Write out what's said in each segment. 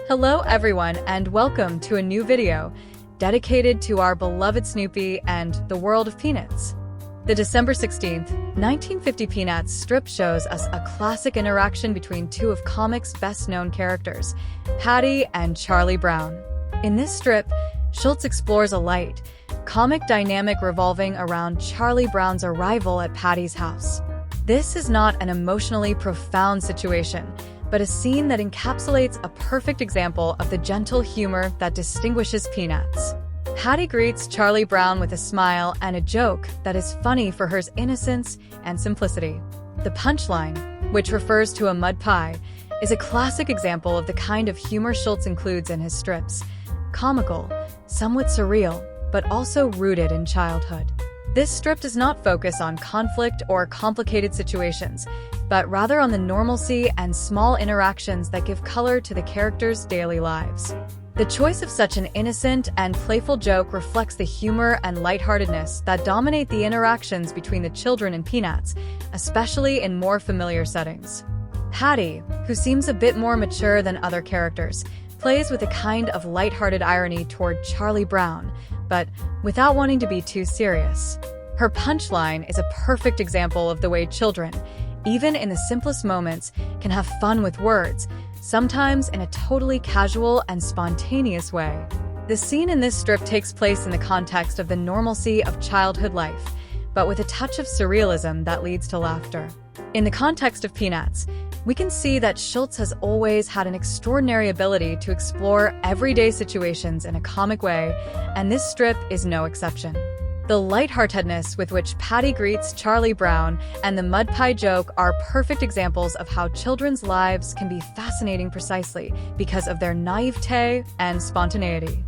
Hello everyone and welcome to a new video dedicated to our beloved Snoopy and the world of Peanuts. The December 16th, 1950 Peanuts strip shows us a classic interaction between two of comics' best-known characters, Patty and Charlie Brown. In this strip, Schulz explores a light, comic dynamic revolving around Charlie Brown's arrival at Patty's house. This is not an emotionally profound situation, but a scene that encapsulates a perfect example of the gentle humor that distinguishes Peanuts. Patty greets Charlie Brown with a smile and a joke that is funny for her innocence and simplicity. The punchline, which refers to a mud pie, is a classic example of the kind of humor Schulz includes in his strips. Comical, somewhat surreal, but also rooted in childhood. This strip does not focus on conflict or complicated situations, but rather on the normalcy and small interactions that give color to the characters' daily lives. The choice of such an innocent and playful joke reflects the humor and lightheartedness that dominate the interactions between the children and Peanuts, especially in more familiar settings. Patty, who seems a bit more mature than other characters, plays with a kind of lighthearted irony toward Charlie Brown, but without wanting to be too serious. Her punchline is a perfect example of the way children, even in the simplest moments, can have fun with words, sometimes in a totally casual and spontaneous way. The scene in this strip takes place in the context of the normalcy of childhood life, but with a touch of surrealism that leads to laughter. In the context of Peanuts, we can see that Schulz has always had an extraordinary ability to explore everyday situations in a comic way, and this strip is no exception. The lightheartedness with which Patty greets Charlie Brown and the mud pie joke are perfect examples of how children's lives can be fascinating precisely because of their naivete and spontaneity.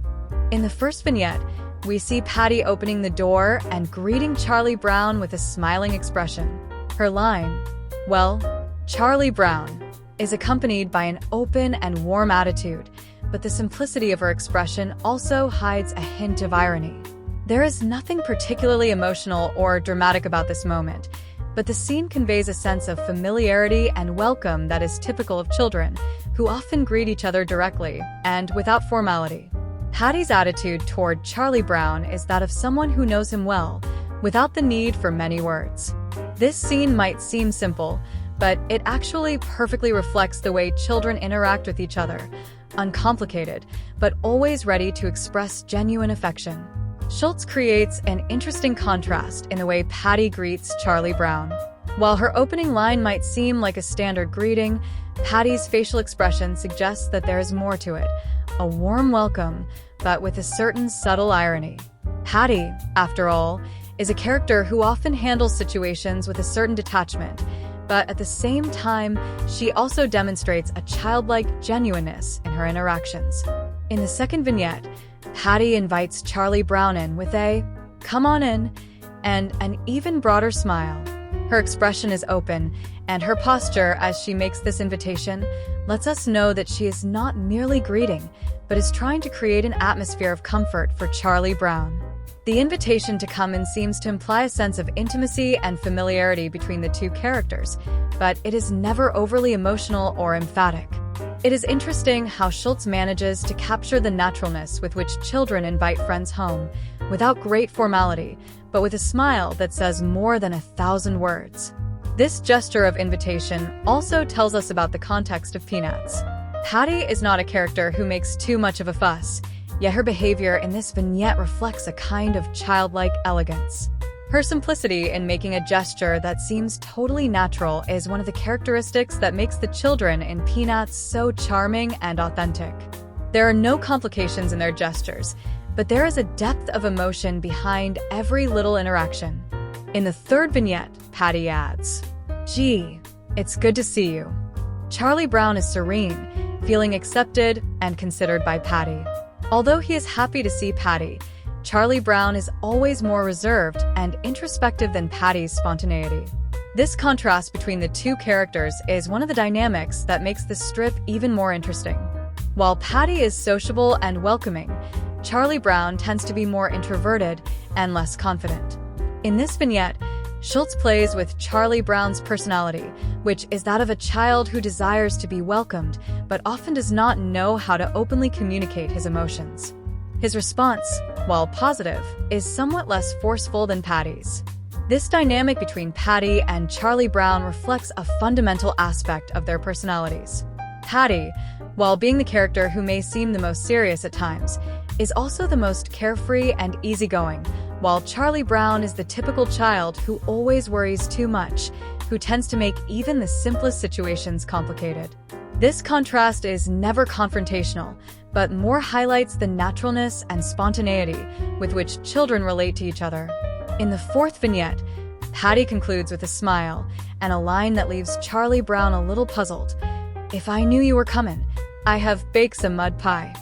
In the first vignette, we see Patty opening the door and greeting Charlie Brown with a smiling expression. Her line, "Well, Charlie Brown," is accompanied by an open and warm attitude, but the simplicity of her expression also hides a hint of irony. There is nothing particularly emotional or dramatic about this moment, but the scene conveys a sense of familiarity and welcome that is typical of children, who often greet each other directly and without formality. Patty's attitude toward Charlie Brown is that of someone who knows him well, without the need for many words. This scene might seem simple, but it actually perfectly reflects the way children interact with each other, uncomplicated, but always ready to express genuine affection. Schulz creates an interesting contrast in the way Patty greets Charlie Brown. While her opening line might seem like a standard greeting, Patty's facial expression suggests that there is more to it, a warm welcome, but with a certain subtle irony. Patty, after all, is a character who often handles situations with a certain detachment, but at the same time, she also demonstrates a childlike genuineness in her interactions. In the second vignette, Patty invites Charlie Brown in with a "come on in" and an even broader smile. Her expression is open, and her posture as she makes this invitation lets us know that she is not merely greeting, but is trying to create an atmosphere of comfort for Charlie Brown. The invitation to come in seems to imply a sense of intimacy and familiarity between the two characters, but it is never overly emotional or emphatic. It is interesting how Schulz manages to capture the naturalness with which children invite friends home, without great formality, but with a smile that says more than 1,000 words. This gesture of invitation also tells us about the context of Peanuts. Patty is not a character who makes too much of a fuss, yet her behavior in this vignette reflects a kind of childlike elegance. Her simplicity in making a gesture that seems totally natural is one of the characteristics that makes the children in Peanuts so charming and authentic. There are no complications in their gestures, but there is a depth of emotion behind every little interaction. In the third vignette, Patty adds, "Gee, it's good to see you." Charlie Brown is serene, feeling accepted and considered by Patty. Although he is happy to see Patty, Charlie Brown is always more reserved and introspective than Patty's spontaneity. This contrast between the two characters is one of the dynamics that makes the strip even more interesting. While Patty is sociable and welcoming, Charlie Brown tends to be more introverted and less confident. In this vignette, Schulz plays with Charlie Brown's personality, which is that of a child who desires to be welcomed, but often does not know how to openly communicate his emotions. His response, while positive, is somewhat less forceful than Patty's. This dynamic between Patty and Charlie Brown reflects a fundamental aspect of their personalities. Patty, while being the character who may seem the most serious at times, is also the most carefree and easygoing, while Charlie Brown is the typical child who always worries too much, who tends to make even the simplest situations complicated. This contrast is never confrontational, but more highlights the naturalness and spontaneity with which children relate to each other. In the fourth vignette, Patty concludes with a smile and a line that leaves Charlie Brown a little puzzled. "If I knew you were comin', I have baked some mud pie."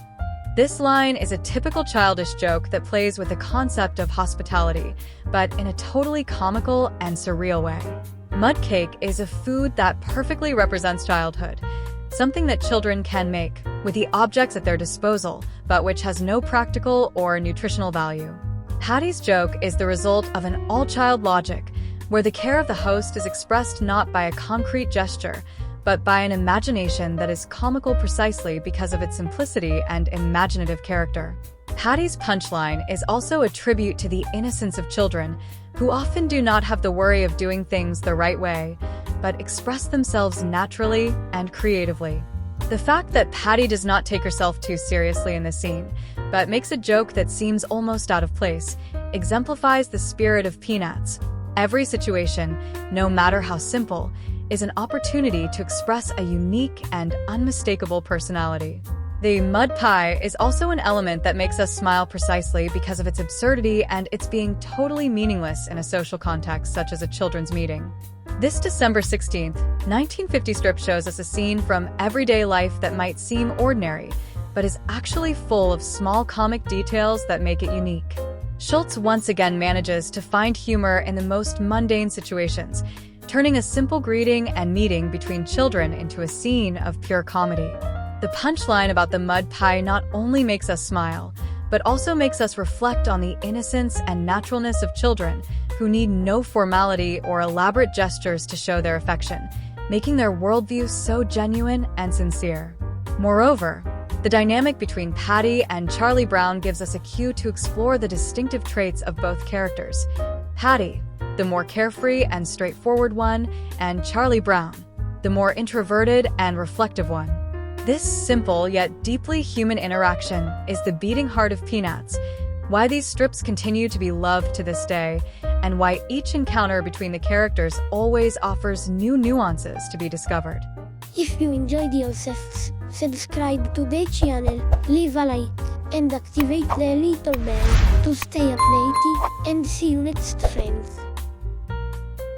This line is a typical childish joke that plays with the concept of hospitality, but in a totally comical and surreal way. Mud cake is a food that perfectly represents childhood, something that children can make with the objects at their disposal, but which has no practical or nutritional value. Patty's joke is the result of an all-child logic, where the care of the host is expressed not by a concrete gesture, but by an imagination that is comical precisely because of its simplicity and imaginative character. Patty's punchline is also a tribute to the innocence of children, who often do not have the worry of doing things the right way, but express themselves naturally and creatively. The fact that Patty does not take herself too seriously in this scene, but makes a joke that seems almost out of place, exemplifies the spirit of Peanuts. Every situation, no matter how simple, is an opportunity to express a unique and unmistakable personality. The mud pie is also an element that makes us smile precisely because of its absurdity and its being totally meaningless in a social context such as a children's meeting. This December 16th, 1950 strip shows us a scene from everyday life that might seem ordinary, but is actually full of small comic details that make it unique. Schulz once again manages to find humor in the most mundane situations, turning a simple greeting and meeting between children into a scene of pure comedy. The punchline about the mud pie not only makes us smile, but also makes us reflect on the innocence and naturalness of children who need no formality or elaborate gestures to show their affection, making their worldview so genuine and sincere. Moreover, the dynamic between Patty and Charlie Brown gives us a cue to explore the distinctive traits of both characters. Patty, the more carefree and straightforward one, and Charlie Brown, the more introverted and reflective one. This simple yet deeply human interaction is the beating heart of Peanuts, why these strips continue to be loved to this day, and why each encounter between the characters always offers new nuances to be discovered. If you enjoyed yourself, subscribe to the channel, leave a like, and activate the little bell to stay updated, and see you next friends.